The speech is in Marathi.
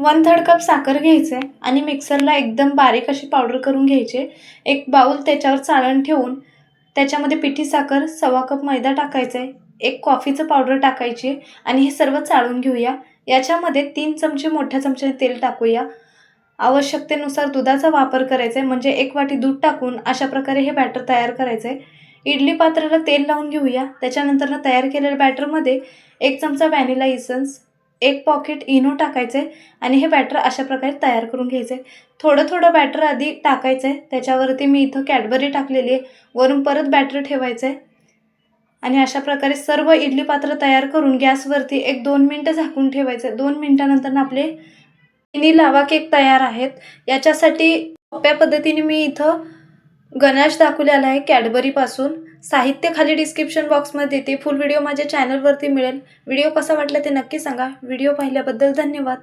1/3 कप साखर घ्यायचे आणि मिक्सरला एकदम बारीक अशी पावडर करून घ्यायचे। एक बाउल त्याच्यावर चाळण ठेवून त्याच्यामध्ये पिठी साखर, 1/2 कप मैदा टाकायचा आहे, 1 कॉफीचं पावडर टाकायची आणि हे सर्व चाळून घेऊया। याच्यामध्ये 3 चमचे मोठ्या चमच्याने तेल टाकूया। आवश्यकतेनुसार दुधाचा वापर करायचा आहे, म्हणजे 1 वाटी दूध टाकून अशा प्रकारे हे बॅटर तयार करायचं आहे। इडली पात्राला तेल लावून घेऊया। त्याच्यानंतर तयार केलेल्या बॅटरमध्ये 1 चमचा व्हॅनिला इसेन्स, 1 पॉकेट इनो टाकायचे आणि हे बॅटर अशा प्रकारे तयार करून घ्यायचे। थोडं थोडं बॅटर आधी टाकायचं आहे। त्याच्यावरती मी इथं कॅडबरी टाकलेली आहे, वरून परत बॅटर ठेवायचं आहे आणि अशा प्रकारे सर्व इडली पात्र तयार करून गॅसवरती 1-2 मिनिटं झाकून ठेवायचं। 2 मिनिटानंतर आपले मिनी लावा केक तयार आहेत। याच्यासाठी सोप्या पद्धतीने मी इथं गणाश दाखवलेला आहे कॅडबरीपासून। साहित्य खाली डिस्क्रिप्शन बॉक्समध्ये देते, फुल व्हिडिओ माझ्या चॅनलवरती मिळेल। व्हिडिओ कसा वाटला ते नक्की सांगा। व्हिडिओ पाहिल्याबद्दल धन्यवाद।